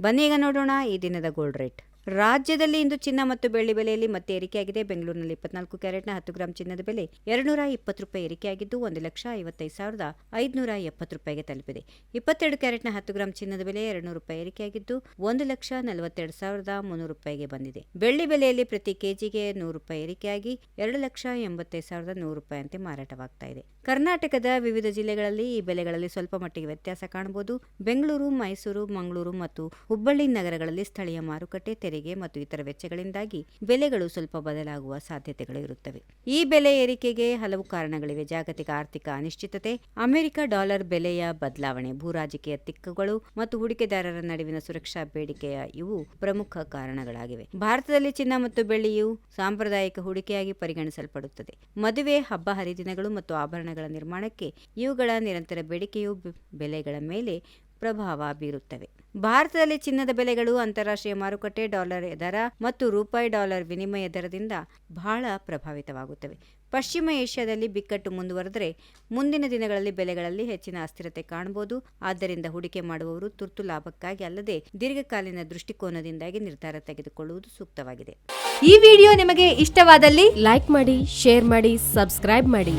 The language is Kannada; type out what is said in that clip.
ಬನ್ನಿ ಈಗ ನೋಡೋಣ ಈ ದಿನದ ಗೋಲ್ಡ್ ರೇಟ್. ರಾಜ್ಯದಲ್ಲಿ ಇಂದು ಚಿನ್ನ ಮತ್ತು ಬೆಳ್ಳಿ ಬೆಲೆಯಲ್ಲಿ ಮತ್ತೆ ಏರಿಕೆಯಾಗಿದೆ. ಬೆಂಗಳೂರಿನಲ್ಲಿ 24 ಕ್ಯಾರೆಟ್ನ 10 ಗ್ರಾಂ ಚಿನ್ನದ ಬೆಲೆ ₹220 ಏರಿಕೆಯಾಗಿದ್ದು 1,55,570 ರೂಪಾಯಿಗೆ ತಲುಪಿದೆ. 22 ಕ್ಯಾರೆಟ್ನ 10 ಗ್ರಾಂ ಚಿನ್ನದ ಬೆಲೆ ₹200 ಏರಿಕೆಯಾಗಿದ್ದು 1,42,300 ರೂಪಾಯಿಗೆ ಬಂದಿದೆ. ಬೆಳ್ಳಿ ಬೆಲೆಯಲ್ಲಿ ಪ್ರತಿ ಕೆಜಿಗೆ ₹100 ಏರಿಕೆಯಾಗಿ 2,85,100 ರೂಪಾಯಿಯಂತೆ ಮಾರಾಟವಾಗ್ತಾ ಇದೆ. ಕರ್ನಾಟಕದ ವಿವಿಧ ಜಿಲ್ಲೆಗಳಲ್ಲಿ ಈ ಬೆಲೆಗಳಲ್ಲಿ ಸ್ವಲ್ಪ ಮಟ್ಟಿಗೆ ವ್ಯತ್ಯಾಸ ಕಾಣಬಹುದು. ಬೆಂಗಳೂರು, ಮೈಸೂರು, ಮಂಗಳೂರು ಮತ್ತು ಹುಬ್ಬಳ್ಳಿ ನಗರಗಳಲ್ಲಿ ಸ್ಥಳೀಯ ಮಾರುಕಟ್ಟೆ, ತೆರಿಗೆ ಮತ್ತು ಇತರ ವೆಚ್ಚಗಳಿಂದಾಗಿ ಬೆಲೆಗಳು ಸ್ವಲ್ಪ ಬದಲಾಗುವ ಸಾಧ್ಯತೆಗಳು ಇರುತ್ತವೆ. ಈ ಬೆಲೆ ಏರಿಕೆಗೆ ಹಲವು ಕಾರಣಗಳಿವೆ. ಜಾಗತಿಕ ಆರ್ಥಿಕ ಅನಿಶ್ಚಿತತೆ, ಅಮೆರಿಕ ಡಾಲರ್ ಬೆಲೆಯ ಬದಲಾವಣೆ, ಭೂರಾಜಕೀಯ ತಿಕ್ಕುಗಳು ಮತ್ತು ಹೂಡಿಕೆದಾರರ ನಡುವಿನ ಸುರಕ್ಷಾ ಬೇಡಿಕೆಯ ಇವು ಪ್ರಮುಖ ಕಾರಣಗಳಾಗಿವೆ. ಭಾರತದಲ್ಲಿ ಚಿನ್ನ ಮತ್ತು ಬೆಳ್ಳಿಯು ಸಾಂಪ್ರದಾಯಿಕ ಹೂಡಿಕೆಯಾಗಿ ಪರಿಗಣಿಸಲ್ಪಡುತ್ತದೆ. ಮದುವೆ, ಹಬ್ಬ ಹರಿದಿನಗಳು ಮತ್ತು ಆಭರಣಗಳ ನಿರ್ಮಾಣಕ್ಕೆ ಇವುಗಳ ನಿರಂತರ ಬೇಡಿಕೆಯು ಬೆಲೆಗಳ ಮೇಲೆ ಪ್ರಭಾವ ಬೀರುತ್ತವೆ. ಭಾರತದಲ್ಲಿ ಚಿನ್ನದ ಬೆಲೆಗಳು ಅಂತಾರಾಷ್ಟ್ರೀಯ ಮಾರುಕಟ್ಟೆ, ಡಾಲರ್ ದರ ಮತ್ತು ರೂಪಾಯಿ ಡಾಲರ್ ವಿನಿಮಯ ದರದಿಂದ ಬಹಳ ಪ್ರಭಾವಿತವಾಗುತ್ತವೆ. ಪಶ್ಚಿಮ ಏಷ್ಯಾದಲ್ಲಿ ಬಿಕ್ಕಟ್ಟು ಮುಂದುವರೆದರೆ ಮುಂದಿನ ದಿನಗಳಲ್ಲಿ ಬೆಲೆಗಳಲ್ಲಿ ಹೆಚ್ಚಿನ ಅಸ್ಥಿರತೆ ಕಾಣಬಹುದು. ಆದ್ದರಿಂದ ಹೂಡಿಕೆ ಮಾಡುವವರು ತುರ್ತು ಲಾಭಕ್ಕಾಗಿ ಅಲ್ಲದೆ ದೀರ್ಘಕಾಲೀನ ದೃಷ್ಟಿಕೋನದಿಂದಾಗಿ ನಿರ್ಧಾರ ತೆಗೆದುಕೊಳ್ಳುವುದು ಸೂಕ್ತವಾಗಿದೆ. ಈ ವಿಡಿಯೋ ನಿಮಗೆ ಇಷ್ಟವಾದಲ್ಲಿ ಲೈಕ್ ಮಾಡಿ, ಶೇರ್ ಮಾಡಿ, ಸಬ್ಸ್ಕ್ರೈಬ್ ಮಾಡಿ.